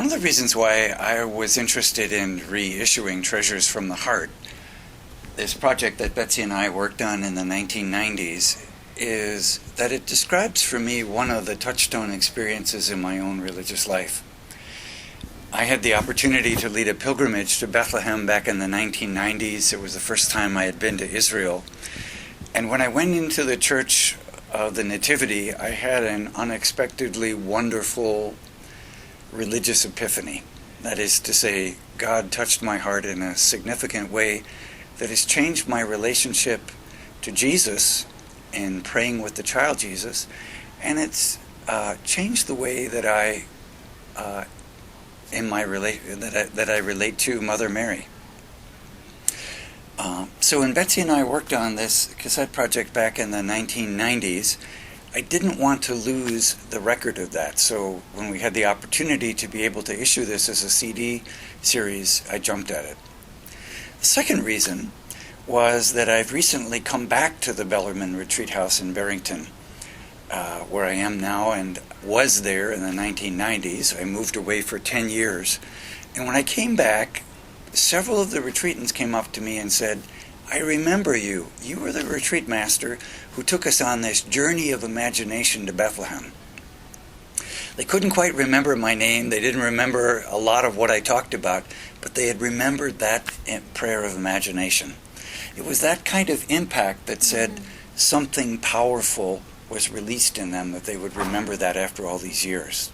One of the reasons why I was interested in reissuing Treasures from the Heart, this project that Betsy and I worked on in the 1990s, is that it describes for me one of the touchstone experiences in my own religious life. I had the opportunity to lead a pilgrimage to Bethlehem back in the 1990s. It was the first time I had been to Israel. And when I went into the Church of the Nativity, I had an unexpectedly wonderful religious epiphany. That is to say, God touched my heart in a significant way that has changed my relationship to Jesus in praying with the child Jesus, and it's changed the way that I relate to Mother Mary. So when Betsy and I worked on this cassette project back in the 1990s, I didn't want to lose the record of that. So when we had the opportunity to be able to issue this as a CD series, I jumped at it. The second reason was that I've recently come back to the Bellarmine Retreat House in Barrington, where I am now, and was there in the 1990s. I moved away for 10 years. And when I came back, several of the retreatants came up to me and said, I remember you. You were the retreat master who took us on this journey of imagination to Bethlehem. They couldn't quite remember my name. They didn't remember a lot of what I talked about, but they had remembered that prayer of imagination. It was that kind of impact that said something powerful was released in them, that they would remember that after all these years.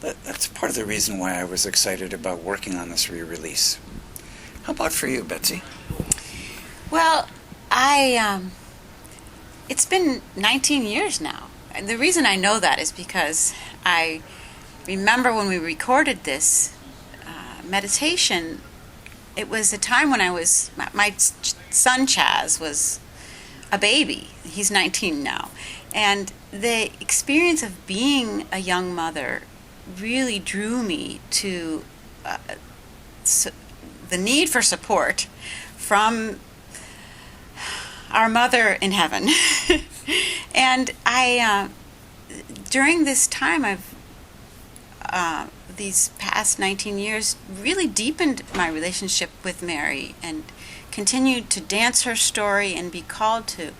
That's part of the reason why I was excited about working on this re-release. How about for you, Betsy? Well, it's been 19 years now. And the reason I know that is because I remember when we recorded this meditation, it was a time when my son Chaz was a baby. He's 19 now. And the experience of being a young mother really drew me to the need for support from our Mother in Heaven. And I, during this time, these past 19 years, really deepened my relationship with Mary and continued to dance her story and be called to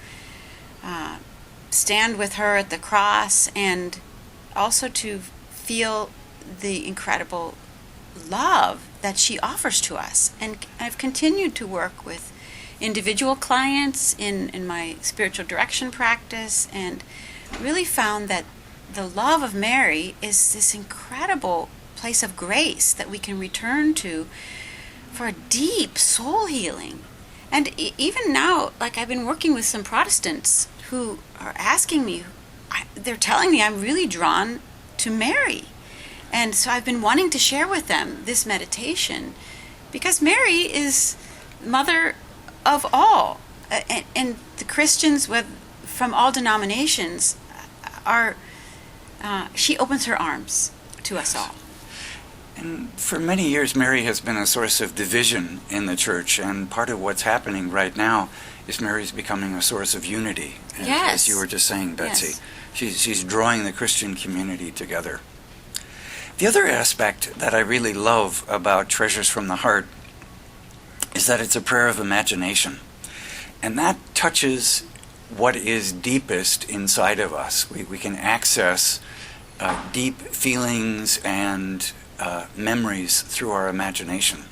stand with her at the cross, and also to feel the incredible love that she offers to us. And I've continued to work with individual clients in my spiritual direction practice, and really found that the love of Mary is this incredible place of grace that we can return to for a deep soul healing. And even now, like, I've been working with some Protestants who are asking me, they're telling me I'm really drawn to Mary. And so I've been wanting to share with them this meditation, because Mary is Mother of all. And the Christians from all denominations she opens her arms to us all. And for many years, Mary has been a source of division in the church, and part of what's happening right now is Mary's becoming a source of unity, as you were just saying, Betsy. Yes. She's drawing the Christian community together. The other aspect that I really love about Treasures from the Heart is that it's a prayer of imagination. And that touches what is deepest inside of us. We can access deep feelings and memories through our imagination.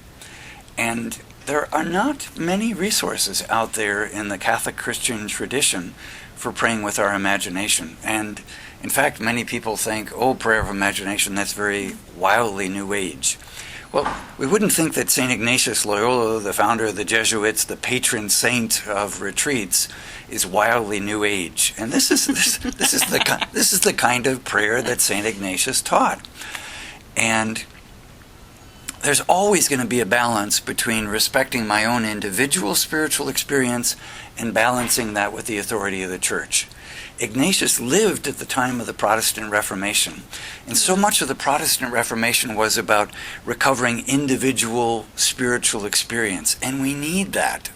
And there are not many resources out there in the Catholic Christian tradition for praying with our imagination. And in fact, many people think, prayer of imagination, that's very wildly New Age. Well, we wouldn't think that St. Ignatius Loyola, the founder of the Jesuits, the patron saint of retreats, is wildly New Age. And this is the kind of prayer that St. Ignatius taught. And there's always going to be a balance between respecting my own individual spiritual experience and balancing that with the authority of the Church. Ignatius lived at the time of the Protestant Reformation, and so much of the Protestant Reformation was about recovering individual spiritual experience, and we need that.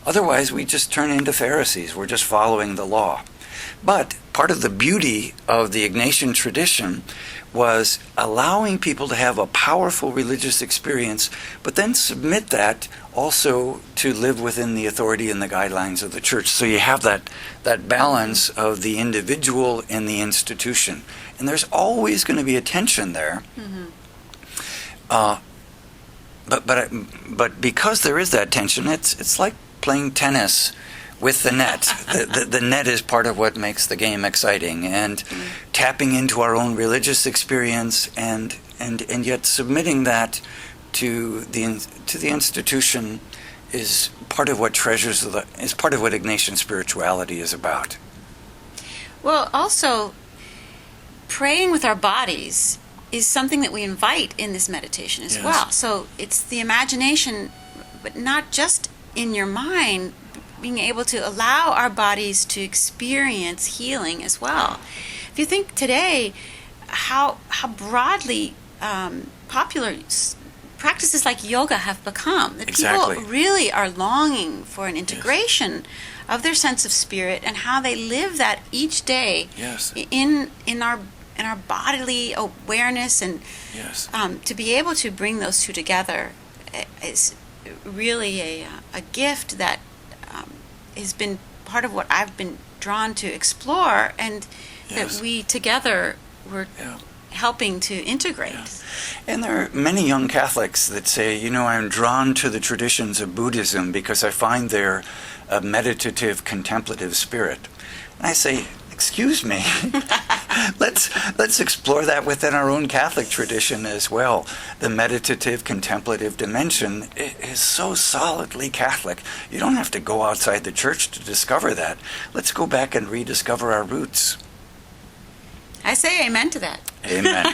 Otherwise, we just turn into Pharisees. We're just following the law. But part of the beauty of the Ignatian tradition was allowing people to have a powerful religious experience, but then submit that also to live within the authority and the guidelines of the church. So you have that balance of the individual and the institution. And there's always going to be a tension there. But because there is that tension, it's like playing tennis with the net. The net is part of what makes the game exciting, and tapping into our own religious experience and yet submitting that to the institution is part of what is part of what Ignatian spirituality is about. Well, also, praying with our bodies is something that we invite in this meditation as well. So it's the imagination, but not just in your mind, being able to allow our bodies to experience healing as well. If you think today how broadly popular practices like yoga have become, that Exactly. people really are longing for an integration of their sense of spirit and how they live that each day in our bodily awareness, and to be able to bring those two together is really a gift that has been part of what I've been drawn to explore, and that we together were helping to integrate. And there are many young Catholics that say, I'm drawn to the traditions of Buddhism because I find there a meditative, contemplative spirit. And I say, excuse me, let's explore that within our own Catholic tradition as well. The meditative, contemplative dimension is so solidly Catholic. You don't have to go outside the church to discover that. Let's go back and rediscover our roots. I say amen to that. Amen.